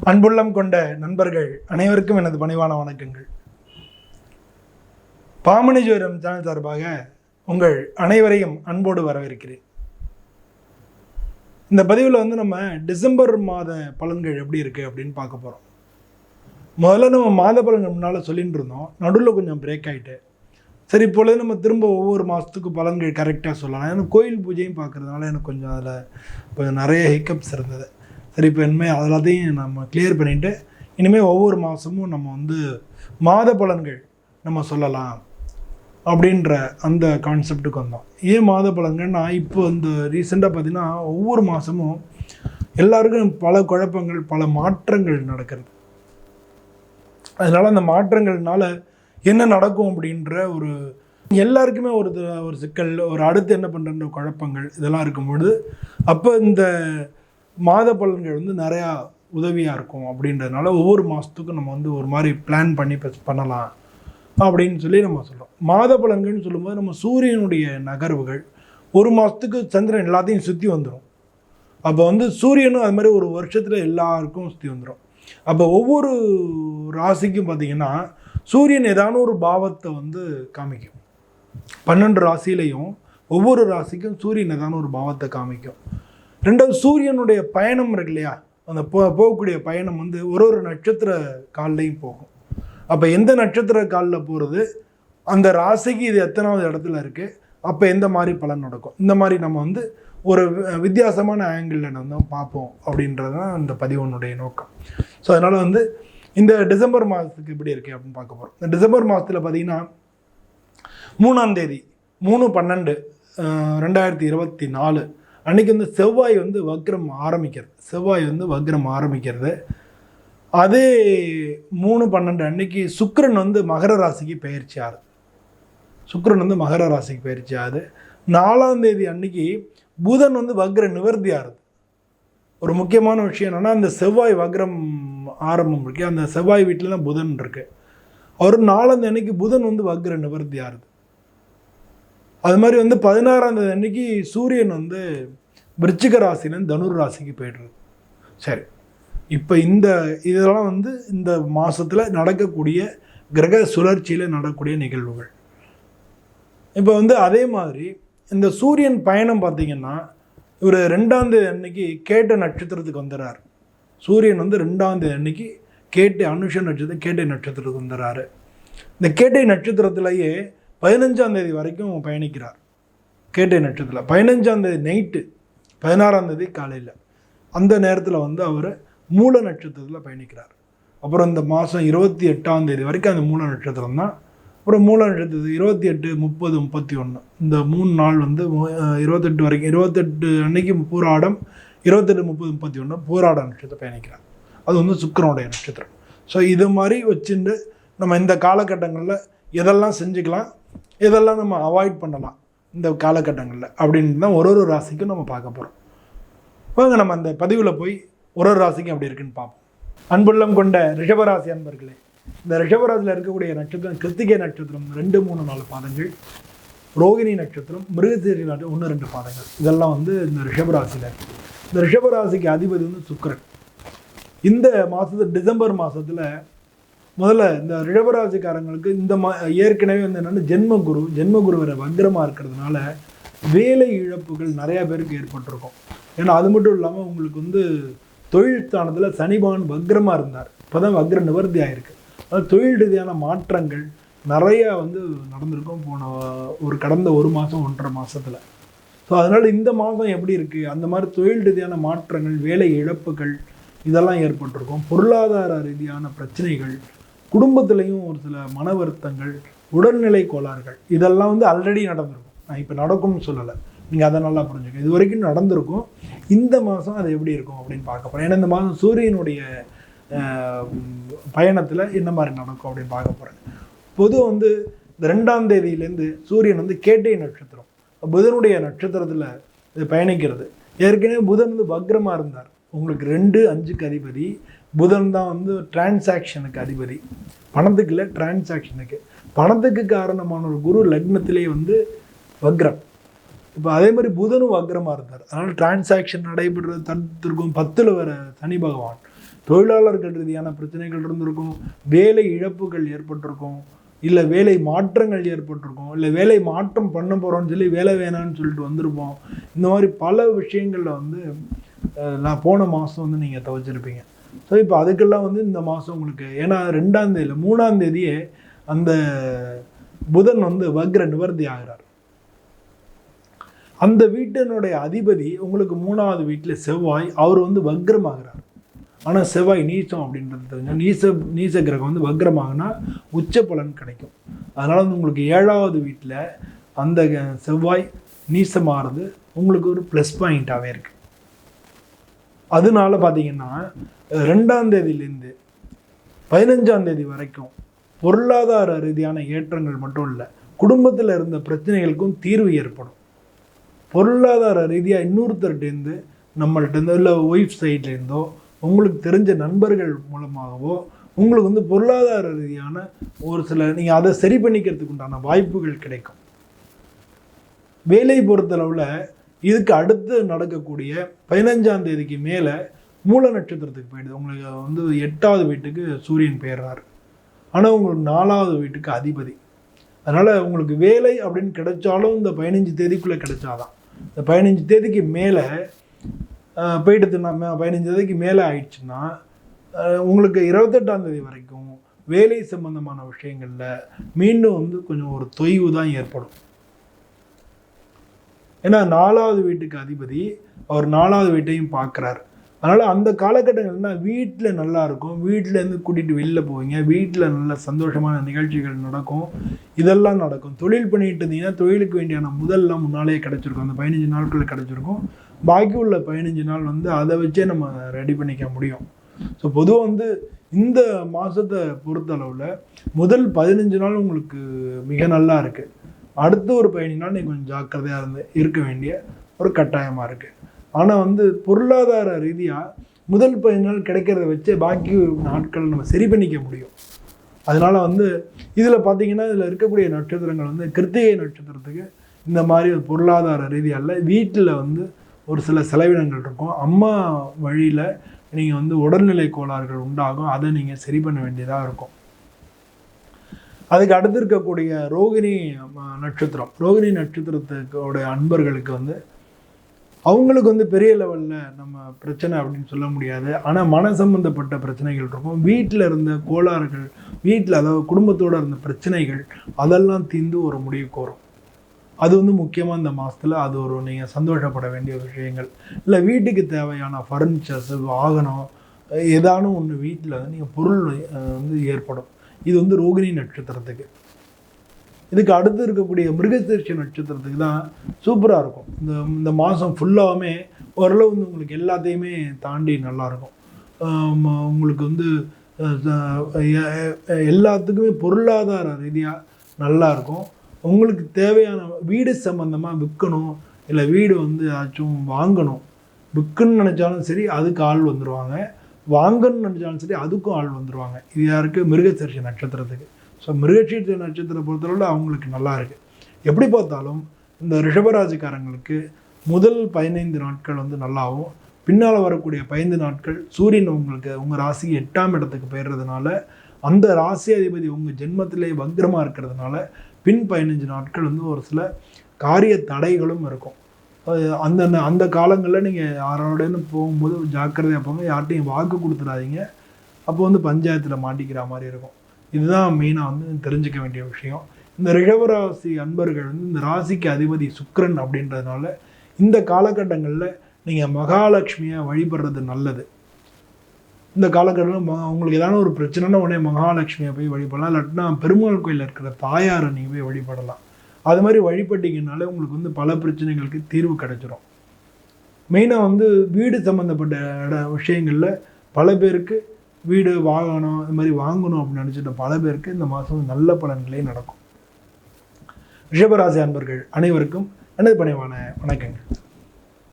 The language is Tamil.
அன்புள்ளம் கொண்ட நண்பர்கள் அனைவருக்கும் எனது பணிவான வணக்கங்கள். பாமணி ஜோதிடம் சேனல் சார்பாக உங்கள் அனைவரையும் அன்போடு வரவேற்கிறேன். இந்த பதிவில் நம்ம டிசம்பர் மாத பலன்கள் எப்படி இருக்குது அப்படின்னு பார்க்க போகிறோம். முதல்ல நம்ம மாத பலன்கள் முன்னால் சொல்லிட்டு இருந்தோம், நடுவில் கொஞ்சம் பிரேக் ஆகிட்டு. சரி, இப்பொழுது நம்ம திரும்ப ஒவ்வொரு மாதத்துக்கு பலன்கள் கரெக்டாக சொல்லலாம். எனக்கு கோயில் பூஜையும் பார்க்குறதுனால எனக்கு கொஞ்சம் அதில் கொஞ்சம் நிறைய ஹிக்கப்ஸ் இருந்தது. சரி, இப்போ இனிமேல் அதெல்லாத்தையும் நம்ம கிளியர் பண்ணிவிட்டு இனிமேல் ஒவ்வொரு மாதமும் நம்ம மாத பலன்கள் நம்ம சொல்லலாம் அப்படின்ற அந்த கான்செப்டுக்கு வந்தோம். ஏன் மாத பலன்கள்னா, இப்போ இந்த ரீசெண்டாக பார்த்திங்கன்னா ஒவ்வொரு மாதமும் எல்லாருக்கும் பல குழப்பங்கள், பல மாற்றங்கள் நடக்கிறது. அதனால் அந்த மாற்றங்கள்னால என்ன நடக்கும் அப்படின்ற ஒரு எல்லாருக்குமே ஒரு சிக்கல், ஒரு அடுத்து என்ன பண்ணுற குழப்பங்கள் இதெல்லாம் இருக்கும்பொழுது அப்போ இந்த மாத பலன்கள் நிறையா உதவியாக இருக்கும். அப்படின்றதுனால ஒவ்வொரு மாதத்துக்கும் நம்ம ஒரு மாதிரி பிளான் பண்ணி பண்ணலாம் அப்படின்னு சொல்லி நம்ம சொல்கிறோம். மாத பலன்கள்னு சொல்லும்போது நம்ம சூரியனுடைய நகர்வுகள் ஒரு மாதத்துக்கு சந்திரன் எல்லாத்தையும் சுற்றி வந்துடும். அப்போ சூரியனும் அது மாதிரி ஒரு வருஷத்தில் எல்லாருக்கும் சுற்றி வந்துடும். அப்போ ஒவ்வொரு ராசிக்கும் பார்த்திங்கன்னா சூரியன் ஏதான ஒரு பாவத்தை காமிக்கும். 12 ராசியிலையும் ஒவ்வொரு ராசிக்கும் சூரியன் ஏதான ஒரு பாவத்தை காமிக்கும். ரெண்டாவது, சூரியனுடைய பயணம் இருக்கு இல்லையா, அந்த போகக்கூடிய பயணம் ஒரு நட்சத்திர கால்லையும் போகும். அப்போ எந்த நட்சத்திர காலில் போகிறது, அந்த ராசிக்கு இது எத்தனாவது இடத்துல இருக்குது, அப்போ எந்த மாதிரி பலன் நடக்கும், இந்த மாதிரி நம்ம ஒரு வித்தியாசமான ஆங்கிளில் நம்ம பார்ப்போம் அப்படின்றது தான் இந்த பதிவனுடைய நோக்கம். ஸோ அதனால் இந்த டிசம்பர் மாதத்துக்கு எப்படி இருக்குது அப்படின்னு பார்க்க போகிறோம். இந்த டிசம்பர் மாதத்தில் பார்த்திங்கன்னா 3ஆம் தேதி 3/12/2024 அன்றைக்கி செவ்வாய் வக்ரம் ஆரம்பிக்கிறது. வக்ரம் ஆரம்பிக்கிறது. அதே 3/12 அன்னைக்கு சுக்கிரன் மகர ராசிக்கு பயிற்சி ஆகுது. மகர ராசிக்கு பயிற்சி ஆகுது. 4ஆம் தேதி அன்னைக்கு புதன் வக்ர நிவர்த்தி ஆகுது. ஒரு முக்கியமான விஷயம் என்னென்னா, அந்த செவ்வாய் வக்ரம் ஆரம்பம் இருக்கு, அந்த செவ்வாய் வீட்டில் தான் புதன் இருக்கு. அவர் 4ஆம் தேதி அன்னைக்கு புதன் வக்ர நிவர்த்தி ஆகுது. அது மாதிரி 16ஆம் தேதி அன்னைக்கு சூரியன் விருச்சிக ராசியிலேருந்து தனுர் ராசிக்கு போய்டுறது. சரி, இப்போ இதெல்லாம் இந்த மாதத்தில் நடக்கக்கூடிய கிரக சுழற்சியில் நடக்கக்கூடிய நிகழ்வுகள். இப்போ அதே மாதிரி இந்த சூரியன் பயணம் பார்த்திங்கன்னா இவர் 2ஆம் தேதி அன்னைக்கு கேட்ட நட்சத்திரத்துக்கு வந்துடுறார். சூரியன் 2ஆம் தேதி அன்னைக்கு கேட்டை அனுஷ நட்சத்திரம் கேட்டை நட்சத்திரத்துக்கு வந்துடுறாரு. இந்த கேட்டை நட்சத்திரத்திலேயே 15ஆம் தேதி வரைக்கும் பயணிக்கிறார். கேட்டை நட்சத்திரத்தில் 15ஆம் தேதி நைட்டு 16ஆம் தேதி காலையில் அந்த நேரத்தில் அவர் மூல நட்சத்திரத்தில் பயணிக்கிறார். அப்புறம் இந்த மாதம் 28ஆம் தேதி வரைக்கும் அந்த மூல நட்சத்திரம் தான். அப்புறம் மூல நட்சத்திரம் 28, 30, 31 இந்த 3 நாள் 28 வரைக்கும், 28 அன்னைக்கு பூராடம், 28, 30, 31 பூராட நட்சத்திரம் பயணிக்கிறார். அது சுக்கிரனுடைய நட்சத்திரம். ஸோ இது மாதிரி வச்சுட்டு நம்ம இந்த காலகட்டங்களில் எதெல்லாம் செஞ்சுக்கலாம், எதெல்லாம் நம்ம அவாய்ட் பண்ணலாம் இந்த காலகட்டங்களில் அப்படின்னு தான் ஒரு ராசிக்கும் நம்ம பார்க்க போகிறோம். வாங்க நம்ம அந்த பதிவில் போய் ஒரு ராசிக்கும் அப்படி இருக்குன்னு பார்ப்போம். அன்புள்ளம் கொண்ட ரிஷபராசி அன்பர்களே, இந்த ரிஷபராசியில் இருக்கக்கூடிய நட்சத்திரம் கிருத்திகை நட்சத்திரம் 2, 3, 4 பாதங்கள், ரோகிணி நட்சத்திரம், மிருகசீரிஷ நட்சத்திரம் 1, 2 பாதங்கள். இதெல்லாம் இந்த ரிஷபராசியில் இருக்குது. இந்த ரிஷபராசிக்கு அதிபதி சுக்கிரன். இந்த மாதத்தில் டிசம்பர் மாதத்தில் முதல்ல இந்த ரிஷபராசிக்காரங்களுக்கு இந்த ஏற்கனவே என்னென்னா ஜென்மகுரு வர வக்ரமாக இருக்கிறதுனால வேலை இழப்புகள் நிறையா பேருக்கு ஏற்பட்டிருக்கும். ஏன்னா அது மட்டும் இல்லாமல் உங்களுக்கு தொழில் ஸ்தானத்தில் சனிபகவான் வக்ரமாக இருந்தார். இப்போ தான் வக்ர நிவர்த்தி ஆகிருக்கு. அதாவது தொழில் ரீதியான மாற்றங்கள் நிறையா நடந்திருக்கும் கடந்த 1 மாதம் 1.5 மாதத்தில். ஸோ அதனால் இந்த மாதம் எப்படி இருக்குது, அந்த மாதிரி தொழில் ரீதியான மாற்றங்கள், வேலை இழப்புகள் இதெல்லாம் ஏற்பட்டிருக்கும். பொருளாதார ரீதியான பிரச்சனைகள், குடும்பத்துலேயும் ஒரு சில மன வருத்தங்கள், உடல்நிலை கோளாறுகள் இதெல்லாம் ஆல்ரெடி நடந்திருக்கும். நான் இப்போ நடக்கும்னு சொல்லலை, நீங்கள் அதை நல்லா புரிஞ்சுக்கணும். இது வரைக்கும் நடந்திருக்கும். இந்த மாதம் அது எப்படி இருக்கும் அப்படின்னு பார்க்க போகிறேன். ஏன்னா இந்த மாதம் சூரியனுடைய பயணத்தில் என்ன மாதிரி நடக்கும் அப்படின்னு பார்க்க போகிறேன். பொதுவாக இந்த 2ஆம் தேதியிலேருந்து சூரியன் கேட்டை நட்சத்திரம் புதனுடைய நட்சத்திரத்தில் இது பயணிக்கிறது. ஏற்கனவே புதன் வக்ரமாக இருந்தார். உங்களுக்கு 2, 5க்கு அதிபதி புதன் தான் டிரான்சாக்ஷனுக்கு அதிபதி. பணத்துக்கு இல்லை, டிரான்சாக்ஷனுக்கு. பணத்துக்கு காரணமான ஒரு குரு லக்னத்திலேயே வக்ரம். இப்போ அதே மாதிரி புதனும் வக்ரமாக இருந்தார். அதனால் டிரான்சாக்ஷன் நடைபெறுறது தடுத்திருக்கும். 10ல் வர சனி பகவான் தொழிலாளர்கள் ரீதியான பிரச்சனைகள் இருந்திருக்கும், வேலை இழப்புகள் ஏற்பட்டிருக்கும், இல்லை வேலை மாற்றங்கள் ஏற்பட்டிருக்கும், இல்லை வேலை மாற்றம் பண்ண போகிறோன்னு சொல்லி வேலை வேணான்னு சொல்லிட்டு வந்திருப்போம். இந்த மாதிரி பல விஷயங்களில் வந்து நான் போன மாதம் வந்து நீங்கள் துவைச்சிருப்பீங்க. ஸோ இப்போ அதுக்கெல்லாம் வந்து இந்த மாதம் உங்களுக்கு, ஏன்னா 2ஆம் தேதியில் 3ஆம் தேதியே அந்த புதன் வந்து வக்ர நிவர்த்தி ஆகிறார். அந்த வீட்டினுடைய அதிபதி உங்களுக்கு 3வது வீட்டில் செவ்வாய், அவர் வந்து வக்ரமாகிறார். ஆனால் செவ்வாய் நீச்சம் அப்படின்றது தெரிஞ்சு, நீச கிரகம் வந்து வக்ரமாகனா உச்ச பலன் கிடைக்கும். அதனால் வந்து உங்களுக்கு 7வது வீட்டில் அந்த செவ்வாய் நீசமாகிறது உங்களுக்கு ஒரு ப்ளஸ் பாயிண்ட்டாகவே இருக்குது. அதனால பார்த்தீங்கன்னா 2ஆம் தேதியிலேருந்து 15ஆம் தேதி வரைக்கும் பொருளாதார ரீதியான ஏற்றங்கள் மட்டும் இல்லை, குடும்பத்தில் இருந்த பிரச்சனைகளுக்கும் தீர்வு ஏற்படும். பொருளாதார ரீதியாக இன்னொருத்தர்கிட்டேருந்து, நம்மள்கிட்ட இல்லை ஒய்ஃப் சைட்லேருந்தோ, உங்களுக்கு தெரிஞ்ச நண்பர்கள் மூலமாகவோ உங்களுக்கு வந்து பொருளாதார ரீதியான ஒரு சில நீங்கள் அதை சரி பண்ணிக்கிறதுக்கு உண்டான வாய்ப்புகள் கிடைக்கும். வேலை பொறுத்தளவில் இதுக்கு அடுத்து நடக்கக்கூடிய 15ஆம் தேதிக்கு மேலே மூல நட்சத்திரத்துக்கு போயிடுது. உங்களுக்கு வந்து 8வது வீட்டுக்கு சூரியன் பெயர்றார். ஆனால் உங்களுக்கு 4வது வீட்டுக்கு அதிபதி. அதனால் உங்களுக்கு வேலை அப்படின்னு கிடைச்சாலும் இந்த 15 தேதிக்குள்ளே கிடைச்சாதான். இந்த 15 தேதிக்கு மேலே போயிட்டுனா, 15 தேதிக்கு மேலே ஆயிடுச்சுன்னா உங்களுக்கு 28ஆம் தேதி வரைக்கும் வேலை சம்பந்தமான விஷயங்களில் மீண்டும் வந்து கொஞ்சம் ஒரு தொய்வு தான் ஏற்படும். ஏன்னா 4வது வீட்டுக்கு அதிபதி அவர் 4வது வீட்டையும் பார்க்குறார். அதனால் அந்த காலகட்டங்கள்னா வீட்டில் நல்லா இருக்கும், வீட்டிலேருந்து கூட்டிகிட்டு வெளில போவீங்க, வீட்டில் நல்ல சந்தோஷமான நிகழ்ச்சிகள் நடக்கும், இதெல்லாம் நடக்கும். தொழில் பண்ணிட்டு இருந்தீங்கன்னா தொழிலுக்கு வேண்டியான முதல்லாம் முன்னாலே கிடச்சிருக்கும், அந்த 15 நாட்கள் கிடச்சிருக்கும். பாக்கி உள்ள 15 நாள் வந்து அதை வச்சே நம்ம ரெடி பண்ணிக்க முடியும். ஸோ பொதுவாக வந்து இந்த மாதத்தை பொறுத்தளவில் முதல் 15 நாள் உங்களுக்கு மிக நல்லா இருக்குது. அடுத்த ஒரு 15 நாள் நீங்கள் கொஞ்சம் ஜாக்கிரதையாக இருக்க வேண்டிய ஒரு கட்டாயமாக இருக்குது. ஆனால் வந்து பொருளாதார ரீதியாக முதல் 15 நாள் கிடைக்கிறத வச்சு பாக்கி நாட்கள் நம்ம சரி பண்ணிக்க முடியும். அதனால் வந்து இதில் பார்த்திங்கன்னா இதில் இருக்கக்கூடிய நட்சத்திரங்கள் வந்து கிருத்திகை நட்சத்திரத்துக்கு இந்த மாதிரி பொருளாதார ரீதியால் வீட்டில் வந்து ஒரு சில செலவினங்கள் இருக்கும். அம்மா வழியில் நீங்கள் வந்து உடல்நிலை கோளாறுகள் உண்டாகும், அதை நீங்கள் சரி பண்ண வேண்டியதாக இருக்கும். அதுக்கு அடுத்து இருக்கக்கூடிய ரோகிணி நட்சத்திரம், ரோகிணி நட்சத்திரத்துக்கோடைய அன்பர்களுக்கு வந்து அவங்களுக்கு வந்து பெரிய லெவலில் நம்ம பிரச்சனை அப்படின்னு சொல்ல முடியாது. ஆனால் மன சம்பந்தப்பட்ட பிரச்சனைகள் இருக்கும், வீட்டில் இருந்த கோளாறுகள், வீட்டில் அதாவது குடும்பத்தோடு இருந்த பிரச்சனைகள் அதெல்லாம் தீர்ந்து ஒரு முடிவுக்கு வரும். அது வந்து முக்கியமாக இந்த மாதத்தில் அது ஒரு நீங்கள் சந்தோஷப்பட வேண்டிய விஷயங்கள். இல்லை வீட்டுக்கு தேவையான ஃபர்னிச்சர்ஸு, வாகனம், ஏதானும் ஒன்று வீட்டில் வந்து நீங்கள் பொருள் வந்து ஏற்படும். இது வந்து ரோகிணி நட்சத்திரத்துக்கு. இதுக்கு அடுத்து இருக்கக்கூடிய மிருகசீரிஷ நட்சத்திரத்துக்கு தான் சூப்பராக இருக்கும். இந்த மாதம் ஃபுல்லாகவுமே ஓரளவு வந்து உங்களுக்கு எல்லாத்தையுமே தாண்டி நல்லாயிருக்கும். உங்களுக்கு வந்து எல்லாத்துக்குமே பொருளாதார ரீதியாக நல்லாயிருக்கும். உங்களுக்கு தேவையான வீடு சம்மந்தமாக விற்கணும், இல்லை வீடு வந்து ஏதாச்சும் வாங்கணும், விற்கணும்னு நினச்சாலும் சரி அதுக்கு ஆள் வந்துடுவாங்க, வாங்கணும்னு நினச்சாலும் சரி அதுக்கும் ஆள் வந்துடுவாங்க. இது யாருக்கு? மிருகசீரிஷ நட்சத்திரத்துக்கு. ஸோ மிருகசீரிஷ நட்சத்திரம் பொறுத்தளவில் அவங்களுக்கு நல்லா இருக்குது. எப்படி பார்த்தாலும் இந்த ரிஷபராசிக்காரங்களுக்கு முதல் 15 நாட்கள் வந்து நல்லாவும், பின்னால் வரக்கூடிய 15 நாட்கள் சூரியன் உங்களுக்கு உங்கள் ராசி 8ஆம் இடத்துக்கு போயிடுறதுனால, அந்த ராசி அதிபதி உங்கள் ஜென்மத்திலே வக்ரமாக இருக்கிறதுனால பின் 15 நாட்கள் வந்து ஒரு சில காரிய தடைகளும் இருக்கும். அந்த காலங்களில் நீங்கள் யாரோடன்னு போகும்போது ஜாக்கிரதையாக போங்க, யார்கிட்டையும் வாக்கு கொடுத்துடாதீங்க. அப்போ வந்து பஞ்சாயத்தில் மாட்டிக்கிற மாதிரி இருக்கும். இதுதான் மெயினாக வந்து தெரிஞ்சுக்க வேண்டிய விஷயம். இந்த ரிஷபராசி அன்பர்கள் வந்து இந்த ராசிக்கு அதிபதி சுக்கிரன் அப்படின்றதுனால இந்த காலகட்டங்களில் நீங்கள் மகாலட்சுமியை வழிபடுறது நல்லது. இந்த காலகட்டத்தில் உங்களுக்கு ஏதாவது ஒரு பிரச்சனைனா உடனே மகாலட்சுமியை போய் வழிபடலாம், இல்லாட்டினா பெருமாள் கோயிலில் இருக்கிற தாயாரை நீங்கள் போய் வழிபடலாம். அது மாதிரி வழிபட்டிங்கனாலே உங்களுக்கு வந்து பல பிரச்சனைகளுக்கு தீர்வு கிடைச்சிரும். மெயினாக வந்து வீடு சம்மந்தப்பட்ட விஷயங்களில் பல பேருக்கு வீடு வாங்கணும், இது மாதிரி வாங்கணும் அப்படின்னு நினச்சிட்ட பல பேருக்கு இந்த மாதம் நல்ல பலன்களே நடக்கும். ரிஷபராசி அன்பர்கள் அனைவருக்கும் எனது பணிவான வணக்கங்கள்.